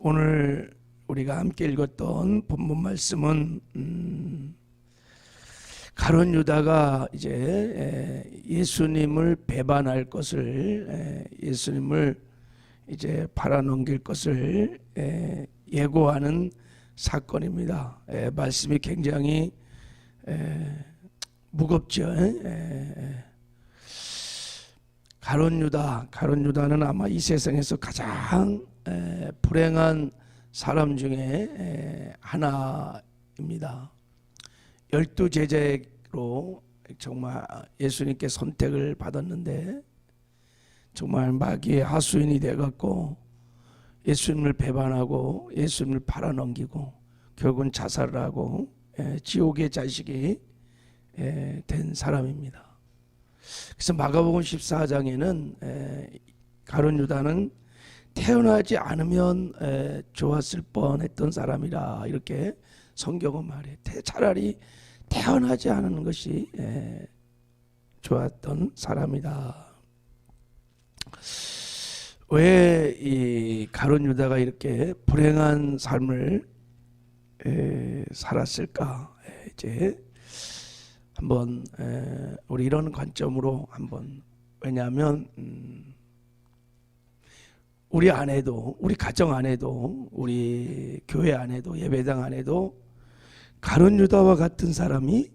오늘 우리가 함께 읽었던 본문 말씀은 가룟 유다가 이제 예수님을 배반할 것을, 예수님을 이제 팔아넘길 것을 예고하는 사건입니다. 말씀이 굉장히 무겁죠. 가룟 유다는 아마 이 세상에서 가장 불행한 사람 중에 하나입니다. 12 제자로 정말 예수님께 선택을 받았는데 정말 마귀의 하수인이 돼갖고 예수님을 배반하고 예수님을 팔아넘기고 결국은 자살을 하고 지옥의 자식이 된 사람입니다. 그래서 마가복음 14장에는 가룟 유다는 태어나지 않으면 좋았을 뻔했던 사람이라 이렇게 성경은 말해. 차라리 태어나지 않은 것이 좋았던 사람이다. 왜 이 가룟 유다가 이렇게 불행한 삶을 살았을까? 이제 한번 우리 이런 관점으로 한번, 왜냐하면 우리 안에도, 우리 가정 안에도, 우리 교회 안에도, 예배당 안에도 가룟 유다와 같은 사람이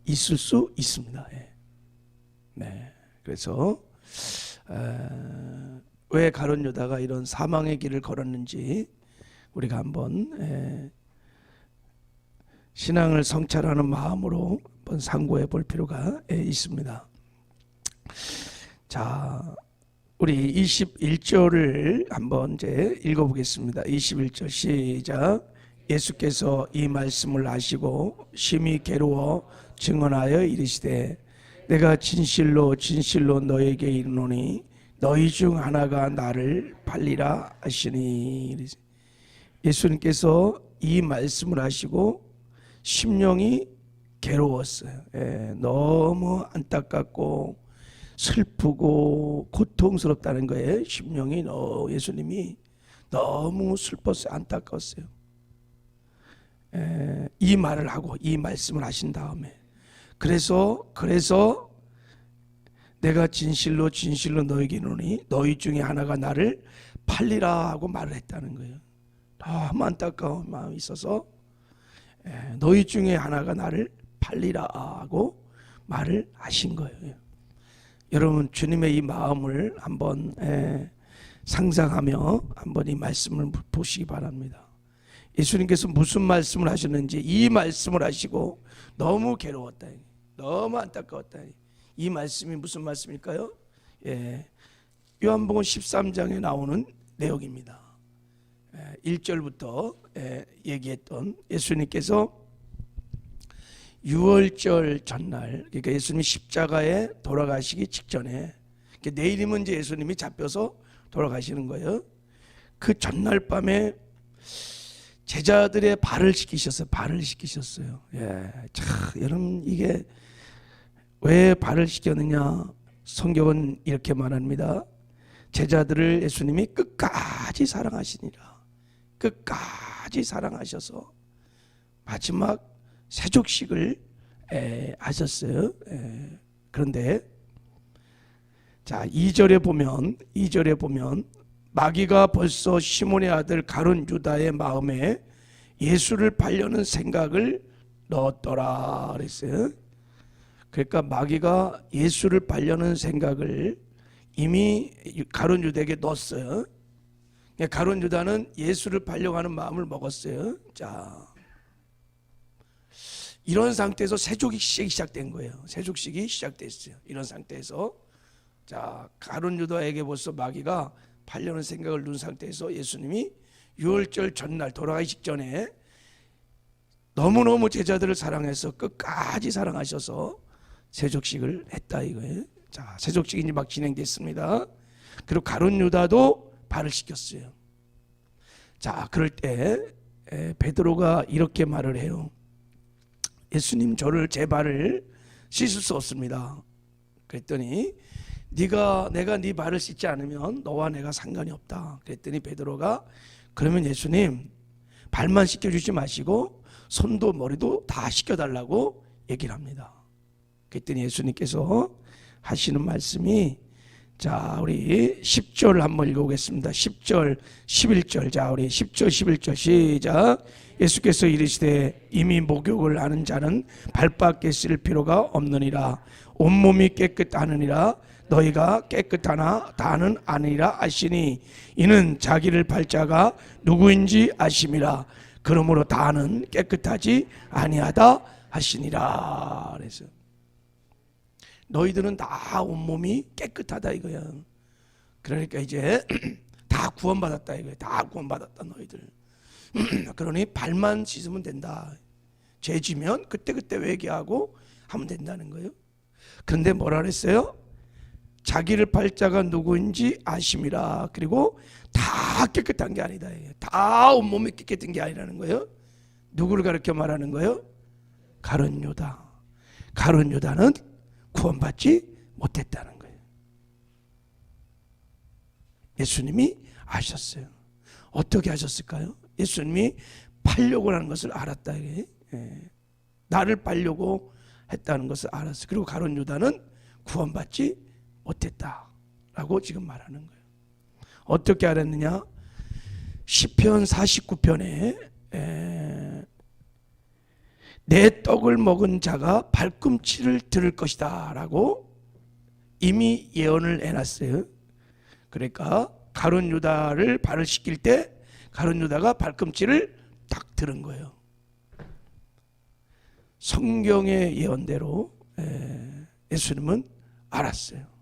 있을 수 있습니다. 네. 그래서 왜 가룟 유다가 이런 사망의 길을 걸었는지 우리가 한번 신앙을 성찰하는 마음으로 한번 상고해 볼 필요가 있습니다. 자, 우리 21절을 한번 이제 읽어보겠습니다. 21절 시작. 예수께서 이 말씀을 하시고 심히 괴로워 증언하여 이르시되 내가 진실로 진실로 너에게 이르노니 너희 중 하나가 나를 팔리라 하시니. 예수님께서 이 말씀을 하시고 심령이 괴로웠어요. 너무 안타깝고 슬프고 고통스럽다는 거예요. 심령이 예수님이 너무 슬펐어요. 안타까웠어요. 이 말을 하고 이 말씀을 하신 다음에 그래서 내가 진실로 진실로 너에게 이르노니 너희 중에 하나가 나를 팔리라 하고 말을 했다는 거예요. 너무 안타까운 마음이 있어서 너희 중에 하나가 나를 팔리라 하고 말을 하신 거예요. 여러분, 주님의 이 마음을 한번 상상하며 한번 이 말씀을 보시기 바랍니다. 예수님께서 무슨 말씀을 하셨는지, 이 말씀을 하시고 너무 괴로웠다, 너무 안타까웠다. 이 말씀이 무슨 말씀일까요? 요한복음 13장에 나오는 내용입니다. 1절부터 얘기했던 예수님께서 6월절 전날, 그러니까 예수님이 십자가에 돌아가시기 직전에, 그러니까 내일이면 이제 예수님이 잡혀서 돌아가시는 거예요. 그 전날 밤에 제자들의 발을 씻기셨어요. 자, 여러분, 이게 왜 발을 씻겼느냐? 성경은 이렇게 말합니다. 제자들을 예수님이 끝까지 사랑하시니라. 끝까지 사랑하셔서 마지막 세족식을 하셨어요. 그런데 자, 2절에 보면 마귀가 벌써 시몬의 아들 가룟 유다의 마음에 예수를 팔려는 생각을 넣었더라 그랬어요. 그러니까 마귀가 예수를 팔려는 생각을 이미 가룟 유다에게 넣었어요. 가룟 유다는 예수를 팔려고 하는 마음을 먹었어요. 자, 이런 상태에서 세족식이 시작된 거예요. 세족식이 시작됐어요. 이런 상태에서 자, 가룟 유다에게 벌써 마귀가 팔려는 생각을 넣은 상태에서 예수님이 6월절 전날 돌아가기 직전에 너무너무 제자들을 사랑해서 끝까지 사랑하셔서 세족식을 했다 이거예요. 자, 세족식이 이제 막 진행됐습니다. 그리고 가룟 유다도 발을 씻겼어요. 자, 그럴 때 베드로가 이렇게 말을 해요. 예수님, 제 발을 씻을 수 없습니다. 그랬더니 내가 네 발을 씻지 않으면 너와 내가 상관이 없다. 그랬더니 베드로가 그러면 예수님 발만 씻겨주지 마시고 손도 머리도 다 씻겨달라고 얘기를 합니다. 그랬더니 예수님께서 하시는 말씀이, 자 우리 10절 한번 읽어보겠습니다. 10절 11절. 자 우리 10절 11절 시작. 예수께서 이르시되 이미 목욕을 하는 자는 발밖에 씻을 필요가 없느니라. 온몸이 깨끗하느니라. 너희가 깨끗하나 다는 아니라 아시니 이는 자기를 팔 자가 누구인지 아심이라. 그러므로 다는 깨끗하지 아니하다 하시니라. 그래서 너희들은 다 온몸이 깨끗하다 이거야. 그러니까 이제 다 구원받았다 이거야. 다 구원받았다 너희들. 그러니 발만 씻으면 된다. 죄 지면 그때그때 회개하고 하면 된다는 거예요. 그런데 뭐라 그랬어요? 자기를 팔 자가 누구인지 아심이라. 그리고 다 깨끗한 게 아니다. 다 온몸이 깨끗한 게 아니라는 거예요. 누구를 가르쳐 말하는 거예요? 가룟 유다. 가룟 유다는 구원받지 못했다는 거예요. 예수님이 아셨어요. 어떻게 아셨을까요? 예수님이 팔려고 하는 것을 알았다. 나를 팔려고 했다는 것을 알았어요. 그리고 가룟 유다는 구원받지 못했다라고 지금 말하는 거예요. 어떻게 알았느냐? 시편 49편에 내 떡을 먹은 자가 발꿈치를 들을 것이다 라고 이미 예언을 해놨어요. 그러니까 가룟 유다를 발을 씻길 때 가룟 유다가 발꿈치를 딱 들은 거예요. 성경의 예언대로 예수님은 알았어요.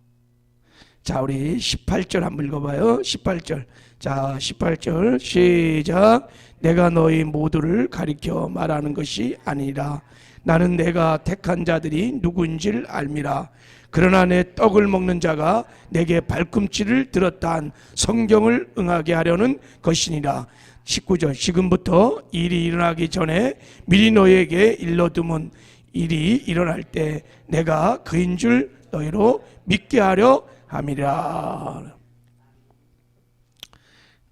자 우리 18절 한번 읽어봐요. 18절. 자 18절 시작. 내가 너희 모두를 가리켜 말하는 것이 아니라 나는 내가 택한 자들이 누구인지를 알미라. 그러나 내 떡을 먹는 자가 내게 발꿈치를 들었다 한 성경을 응하게 하려는 것이니라. 19절. 지금부터 일이 일어나기 전에 미리 너희에게 일러두면 일이 일어날 때 내가 그인 줄 너희로 믿게 하려 함이라.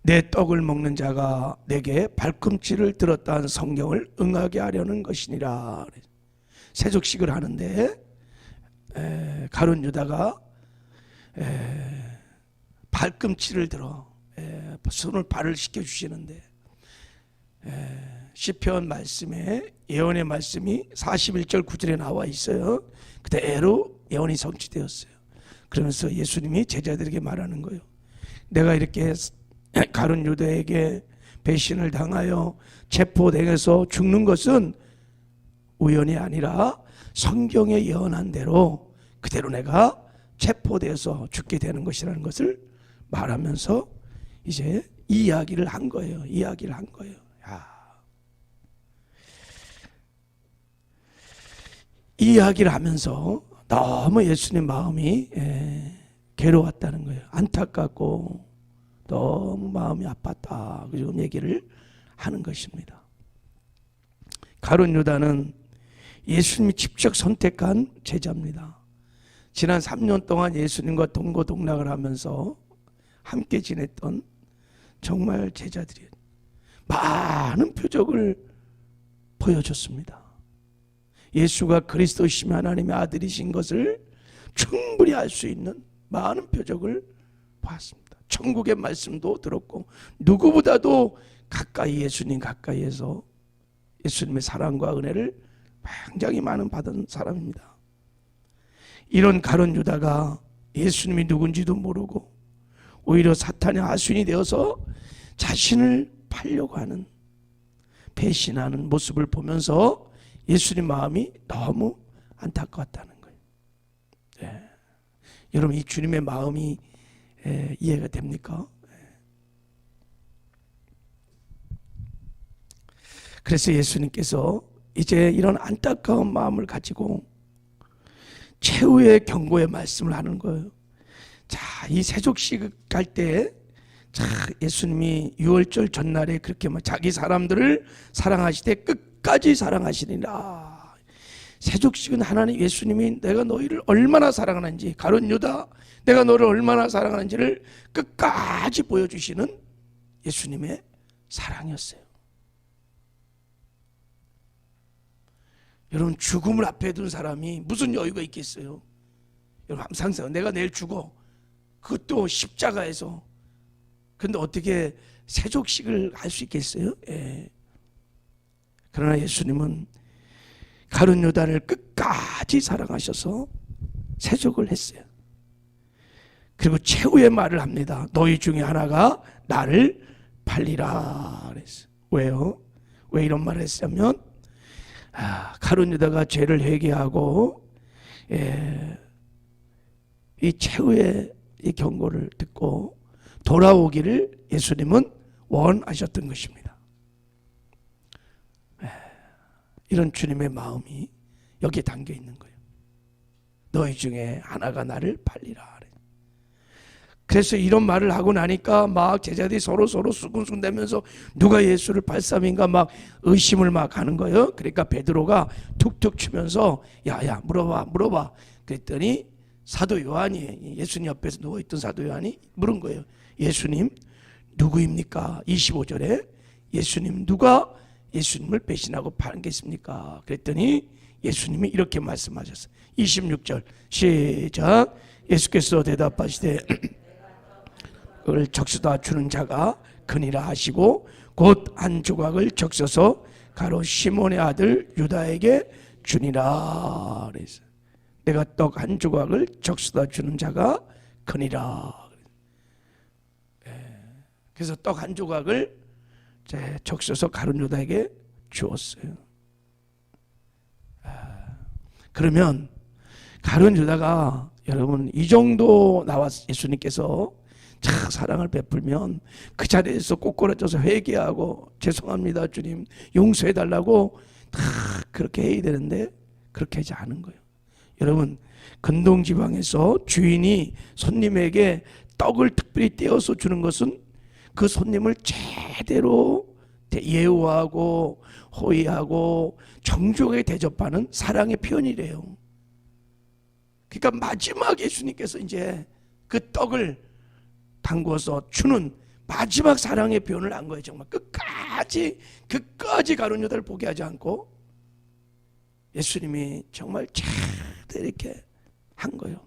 내 떡을 먹는 자가 내게 발꿈치를 들었다는 성경을 응하게 하려는 것이니라. 세족식을 하는데 가룟 유다가 발꿈치를 들어 손을 발을 씻겨주시는데 시편 말씀에 예언의 말씀이 41절 9절에 나와 있어요. 그대로 예언이 성취되었어요. 그러면서 예수님이 제자들에게 말하는 거예요. 내가 이렇게 가룟 유다에게 배신을 당하여 체포당해서 죽는 것은 우연이 아니라 성경에 예언한 대로 그대로 내가 체포돼서 죽게 되는 것이라는 것을 말하면서 이제 이야기를 한 거예요. 이야기를 한 거예요. 이야기를 하면서 너무 예수님 마음이 괴로웠다는 거예요. 안타깝고 너무 마음이 아팠다. 그리고 얘기를 하는 것입니다. 가룟 유다는 예수님이 직접 선택한 제자입니다. 지난 3년 동안 예수님과 동고동락을 하면서 함께 지냈던 정말 제자들이 많은 표적을 보여줬습니다. 예수가 그리스도이시며 하나님의 아들이신 것을 충분히 알 수 있는 많은 표적을 봤습니다. 천국의 말씀도 들었고 누구보다도 가까이 예수님 가까이에서 예수님의 사랑과 은혜를 굉장히 많은 받은 사람입니다. 이런 가룟 유다가 예수님이 누군지도 모르고 오히려 사탄의 하수인이 되어서 자신을 팔려고 하는 배신하는 모습을 보면서 예수님 마음이 너무 안타까웠다는 거예요. 여러분 이 주님의 마음이 이해가 됩니까? 그래서 예수님께서 이제 이런 안타까운 마음을 가지고 최후의 경고의 말씀을 하는 거예요. 자, 이 세족식 갈 때 자, 예수님이 유월절 전날에 그렇게 자기 사람들을 사랑하시되 끝까지 사랑하시리라. 세족식은 하나님 예수님이 내가 너희를 얼마나 사랑하는지, 가룟 유다 내가 너를 얼마나 사랑하는지를 끝까지 보여주시는 예수님의 사랑이었어요. 여러분, 죽음을 앞에 둔 사람이 무슨 여유가 있겠어요? 여러분, 항상 내가 내일 죽어. 그것도 십자가에서. 근데 어떻게 세족식을 할 수 있겠어요? 예. 그러나 예수님은 가룟 유다를 끝까지 사랑하셔서 세족을 했어요. 그리고 최후의 말을 합니다. 너희 중에 하나가 나를 팔리라 그랬어요. 왜요? 왜 이런 말을 했냐면 가룟 유다가 죄를 회개하고 이 최후의 이 경고를 듣고 돌아오기를 예수님은 원하셨던 것입니다. 이런 주님의 마음이 여기에 담겨 있는 거예요. 너희 중에 하나가 나를 팔리라. 그래서 이런 말을 하고 나니까 막 제자들이 서로 수근수근대면서 누가 예수를 팔삼인가 막 의심을 막 하는 거예요. 그러니까 베드로가 툭툭 치면서 야야 물어봐. 그랬더니 사도 요한이, 예수님 옆에서 누워있던 사도 요한이 물은 거예요. 예수님 누구입니까? 25절에 예수님 누가 예수님을 배신하고 팔겠습니까? 그랬더니 예수님이 이렇게 말씀하셨어요. 26절 시작. 예수께서 대답하시되 그걸 적셔다 주는 자가 그니라 하시고 곧 한 조각을 적셔서 가로 시몬의 아들 유다에게 주니라 그랬어요. 내가 떡 한 조각을 적셔다 주는 자가 그니라. 그래서 떡 한 조각을 적셔서 가룟 유다에게 주었어요. 그러면 가룟 유다가 여러분 이 정도 나왔 예수님께서 참 사랑을 베풀면 그 자리에서 꼬꾸라져서 회개하고 죄송합니다 주님 용서해달라고 다 그렇게 해야 되는데 그렇게 하지 않은 거예요. 여러분 근동지방에서 주인이 손님에게 떡을 특별히 떼어서 주는 것은 그 손님을 제대로 예우하고 호의하고 정중하게 대접하는 사랑의 표현이래요. 그러니까 마지막 예수님께서 이제 그 떡을 담궈서 주는 마지막 사랑의 표현을 한 거예요. 정말 끝까지 가룟 유다를 보게 하지 않고 예수님이 정말 잘 이렇게 한 거예요.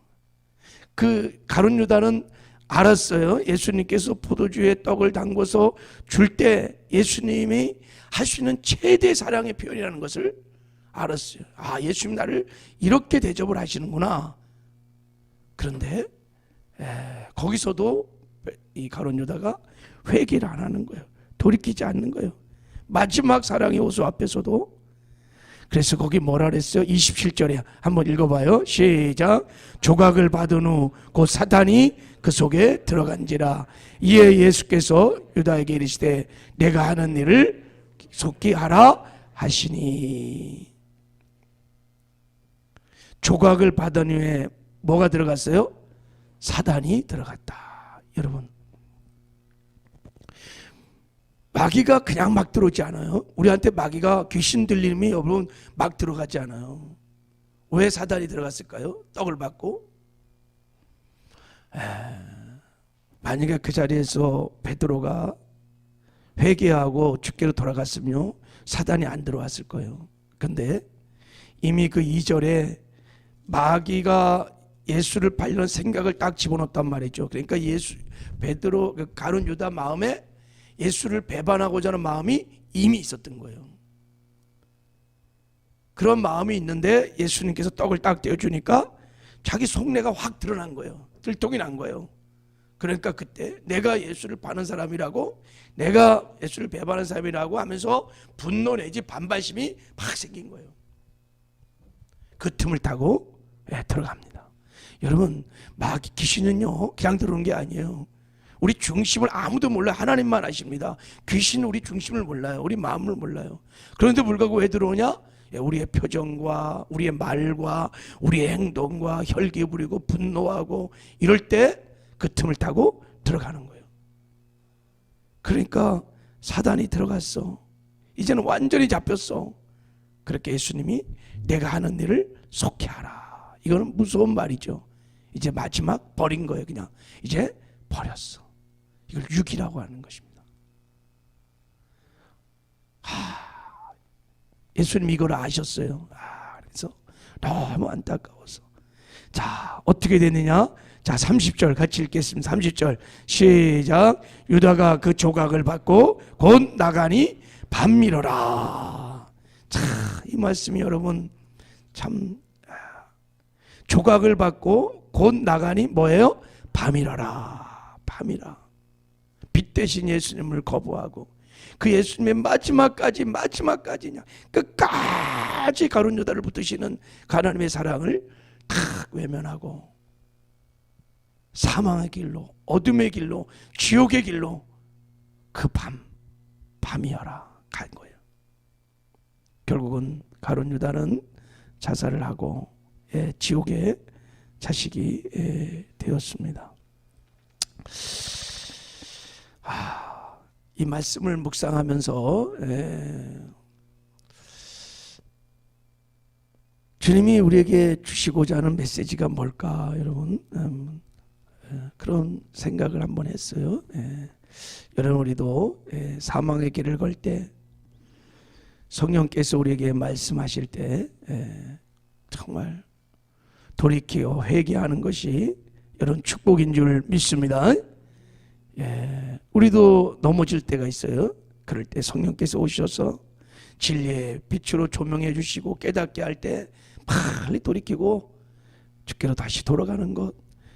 그 가룟 유다는 알았어요. 예수님께서 포도주에 떡을 담궈서 줄 때 예수님이 할 수 있는 최대 사랑의 표현이라는 것을 알았어요. 아, 예수님 나를 이렇게 대접을 하시는구나. 그런데 거기서도 이 가룟 유다가 회개를 안 하는 거예요. 돌이키지 않는 거예요. 마지막 사랑의 호수 앞에서도. 그래서 거기 뭐라 그랬어요? 27절에 한번 읽어봐요. 시작. 조각을 받은 후 곧 사탄이 그 속에 들어간지라. 이에 예수께서 유다에게 이르시되 내가 하는 일을 속히 하라 하시니. 조각을 받은 후에 뭐가 들어갔어요? 사단이 들어갔다. 여러분 마귀가 그냥 막 들어오지 않아요. 우리한테 마귀가 귀신 들림이 여러분 막 들어가지 않아요. 왜 사단이 들어갔을까요? 떡을 받고. 만약에 그 자리에서 베드로가 회개하고 주께로 돌아갔으면 사단이 안 들어왔을 거예요. 근데 이미 그 2절에 마귀가 예수를 팔려는 생각을 딱 집어넣었단 말이죠. 그러니까 베드로 가룟 유다 마음에 예수를 배반하고자 하는 마음이 이미 있었던 거예요. 그런 마음이 있는데 예수님께서 떡을 딱 떼어주니까 자기 속내가 확 드러난 거예요. 들통이 난 거예요. 그러니까 그때 내가 예수를 파는 사람이라고, 내가 예수를 배반하는 사람이라고 하면서 분노 내지 반발심이 막 생긴 거예요. 그 틈을 타고 들어갑니다. 여러분 마귀 귀신은요 그냥 들어오는 게 아니에요. 우리 중심을 아무도 몰라요. 하나님만 아십니다. 귀신은 우리 중심을 몰라요. 우리 마음을 몰라요. 그런데 불구하고 왜 들어오냐? 우리의 표정과 우리의 말과 우리의 행동과 혈기 부리고 분노하고 이럴 때 그 틈을 타고 들어가는 거예요. 그러니까 사단이 들어갔어. 이제는 완전히 잡혔어. 그렇게 예수님이 내가 하는 일을 속히 하라. 이거는 무서운 말이죠. 이제 마지막 버린 거예요. 그냥 이제 버렸어. 이걸 육이라고 하는 것입니다. 예수님이 이걸 아셨어요. 그래서 너무 안타까워서. 자, 어떻게 되느냐? 자, 30절 같이 읽겠습니다. 30절 시작. 유다가 그 조각을 받고 곧 나가니 밤밀어라. 자, 이 말씀이 여러분 참, 조각을 받고 곧 나가니 뭐예요? 밤이라라. 밤이라. 빛 대신 예수님을 거부하고 그 예수님의 마지막까지 끝까지 가룟 유다를 붙드시는 하나님의 사랑을 탁 외면하고 사망의 길로, 어둠의 길로, 지옥의 길로 그 밤이어라 간 거예요. 결국은 가룟 유다는 자살을 하고 지옥의 자식이 되었습니다. 이 말씀을 묵상하면서 주님이 우리에게 주시고자 하는 메시지가 뭘까, 여러분? 그런 생각을 한번 했어요. 여러분, 우리도 사망의 길을 걸 때 성령께서 우리에게 말씀하실 때 정말 돌이키어 회개하는 것이 여러분 축복인 줄 믿습니다. 우리도 넘어질 때가 있어요. 그럴 때 성령께서 오셔서 진리의 빛으로 조명해 주시고 깨닫게 할 때 빨리 돌이키고 주께로 다시 돌아가는 것,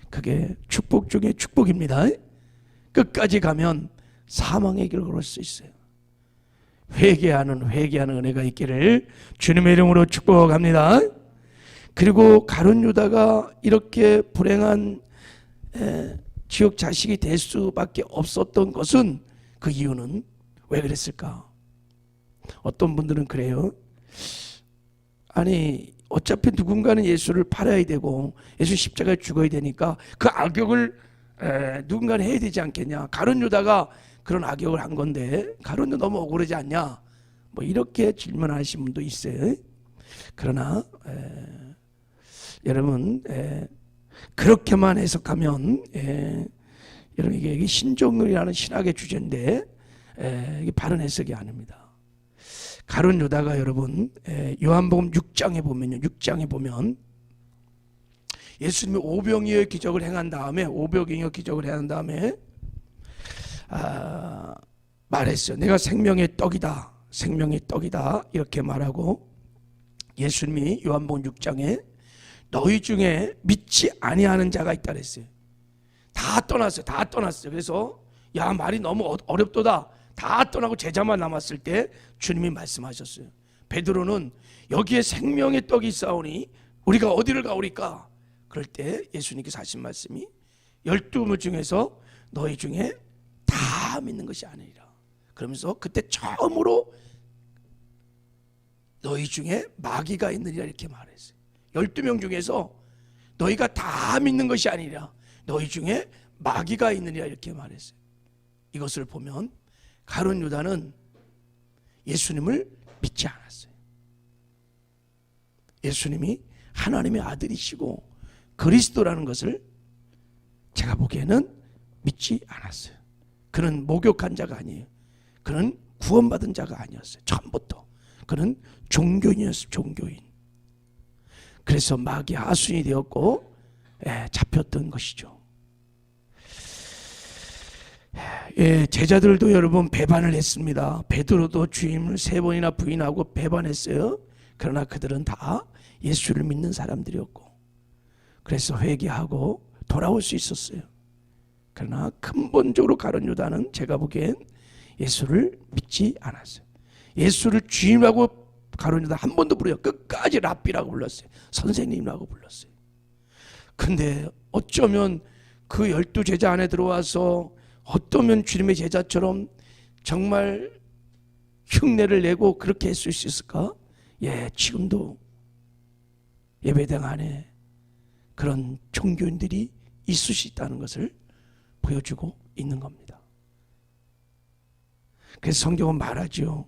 그게 축복 중에 축복입니다. 끝까지 가면 사망의 길을 걸을 수 있어요. 회개하는 은혜가 있기를 주님의 이름으로 축복합니다. 그리고 가룟 유다가 이렇게 불행한 지옥 자식이 될 수밖에 없었던 것은, 그 이유는 왜 그랬을까? 어떤 분들은 그래요. 아니, 어차피 누군가는 예수를 팔아야 되고 예수 십자가에 죽어야 되니까 그 악역을 누군가는 해야 되지 않겠냐. 가룟 유다가 그런 악역을 한 건데 가룟 유다 너무 억울하지 않냐, 뭐 이렇게 질문하시는 분도 있어요. 그러나 여러분, 그렇게만 해석하면 여러분, 이게 신종이라는 신학의 주제인데 이게 바른 해석이 아닙니다. 가룟 유다가 여러분, 요한복음 6장에 보면 예수님이 오병이어의 기적을 행한 다음에 말했어요. 내가 생명의 떡이다 이렇게 말하고, 예수님이 요한복음 6장에 너희 중에 믿지 아니하는 자가 있다 그랬어요. 다 떠났어요. 그래서 야, 말이 너무 어렵도다. 다 떠나고 제자만 남았을 때 주님이 말씀하셨어요. 베드로는 여기에 생명의 떡이 있사오니 우리가 어디를 가오리까? 그럴 때 예수님께서 하신 말씀이 12물 중에서 너희 중에 다 믿는 것이 아니라, 그러면서 그때 처음으로 너희 중에 마귀가 있느니라 이렇게 말했어요. 12명 중에서 너희가 다 믿는 것이 아니라 너희 중에 마귀가 있느니라 이렇게 말했어요. 이것을 보면 가룟 유다는 예수님을 믿지 않았어요. 예수님이 하나님의 아들이시고 그리스도라는 것을 제가 보기에는 믿지 않았어요. 그는 목욕한 자가 아니에요. 그는 구원받은 자가 아니었어요. 처음부터 그는 종교인이었어요. 종교인. 그래서 마귀 하순이 되었고 잡혔던 것이죠. 제자들도 여러분 배반을 했습니다. 베드로도 주님을 3번이나 부인하고 배반했어요. 그러나 그들은 다 예수를 믿는 사람들이었고, 그래서 회개하고 돌아올 수 있었어요. 그러나 근본적으로 가룟 유다는 제가 보기엔 예수를 믿지 않았어요. 예수를 주님이라고 가룟 유다 한 번도 부르요. 끝까지 랍비라고 불렀어요. 선생님이라고 불렀어요. 근데 어쩌면 그 12제자 안에 들어와서 어떠면 주님의 제자처럼 정말 흉내를 내고 그렇게 했을 수 있을까? 지금도 예배당 안에 그런 종교인들이 있을 수 있다는 것을 보여주고 있는 겁니다. 그래서 성경은 말하죠.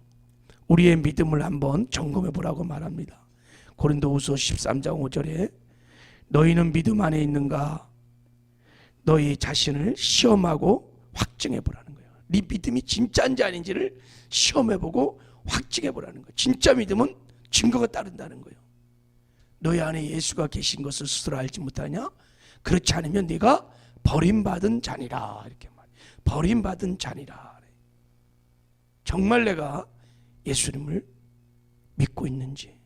우리의 믿음을 한번 점검해 보라고 말합니다. 고린도후서 13장 5절에 너희는 믿음 안에 있는가? 너희 자신을 시험하고 확증해 보라는 거예요. 네 믿음이 진짜인지 아닌지를 시험해 보고 확증해 보라는 거예요. 진짜 믿음은 증거가 따른다는 거예요. 너희 안에 예수가 계신 것을 스스로 알지 못하냐? 그렇지 않으면 네가 버림받은 자니라. 이렇게 말해요. 버림받은 자니라. 정말 내가 예수님을 믿고 있는지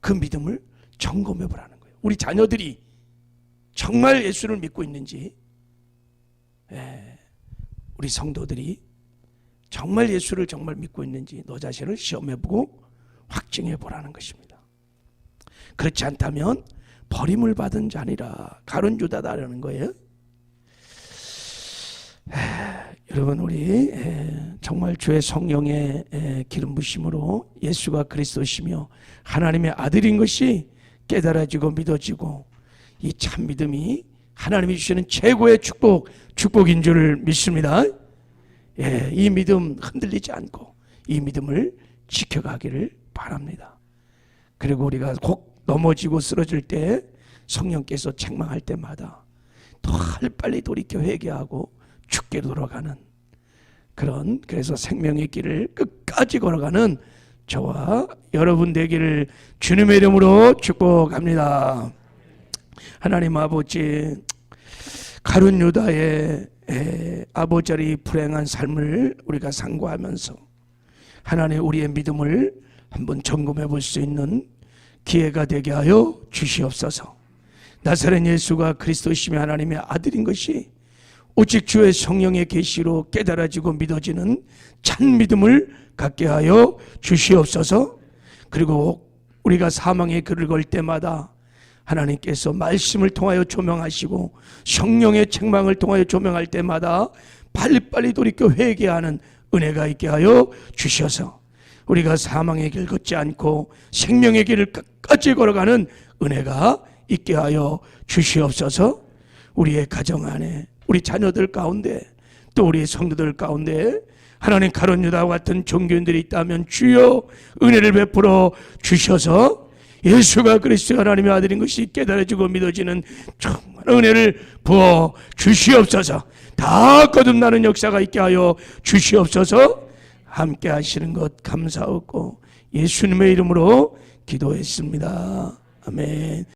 그 믿음을 점검해 보라는 거예요. 우리 자녀들이 정말 예수를 믿고 있는지, 우리 성도들이 정말 예수를 정말 믿고 있는지 너 자신을 시험해보고 확증해 보라는 것입니다. 그렇지 않다면 버림을 받은 자니라, 가룟 유다다라는 거예요. 여러분, 우리 정말 주의 성령의 기름 부심으로 예수가 그리스도시며 하나님의 아들인 것이 깨달아지고 믿어지고, 이 참 믿음이 하나님이 주시는 최고의 축복인 줄 믿습니다. 이 믿음 흔들리지 않고 이 믿음을 지켜가기를 바랍니다. 그리고 우리가 꼭 넘어지고 쓰러질 때 성령께서 책망할 때마다 더 빨리 돌이켜 회개하고 죽게 돌아가는 그래서 생명의 길을 끝까지 걸어가는 저와 여러분 되기를 주님의 이름으로 축복합니다. 하나님 아버지, 가룟 유다의 아버지를 불행한 삶을 우리가 상고하면서 하나님 우리의 믿음을 한번 점검해 볼 수 있는 기회가 되게 하여 주시옵소서. 나사렛 예수가 그리스도시며 하나님의 아들인 것이 오직 주의 성령의 계시로 깨달아지고 믿어지는 참 믿음을 갖게 하여 주시옵소서. 그리고 우리가 사망의 글을 걸 때마다 하나님께서 말씀을 통하여 조명하시고 성령의 책망을 통하여 조명할 때마다 빨리빨리 돌이켜 회개하는 은혜가 있게 하여 주셔서 우리가 사망의 길 걷지 않고 생명의 길을 끝까지 걸어가는 은혜가 있게 하여 주시옵소서. 우리의 가정 안에, 우리 자녀들 가운데, 또 우리 성도들 가운데 하나님 가룟 유다와 같은 종교인들이 있다면 주여 은혜를 베풀어 주셔서 예수가 그리스도 하나님의 아들인 것이 깨달아지고 믿어지는 정말 은혜를 부어 주시옵소서. 다 거듭나는 역사가 있게 하여 주시옵소서. 함께 하시는 것 감사하고 예수님의 이름으로 기도했습니다. 아멘.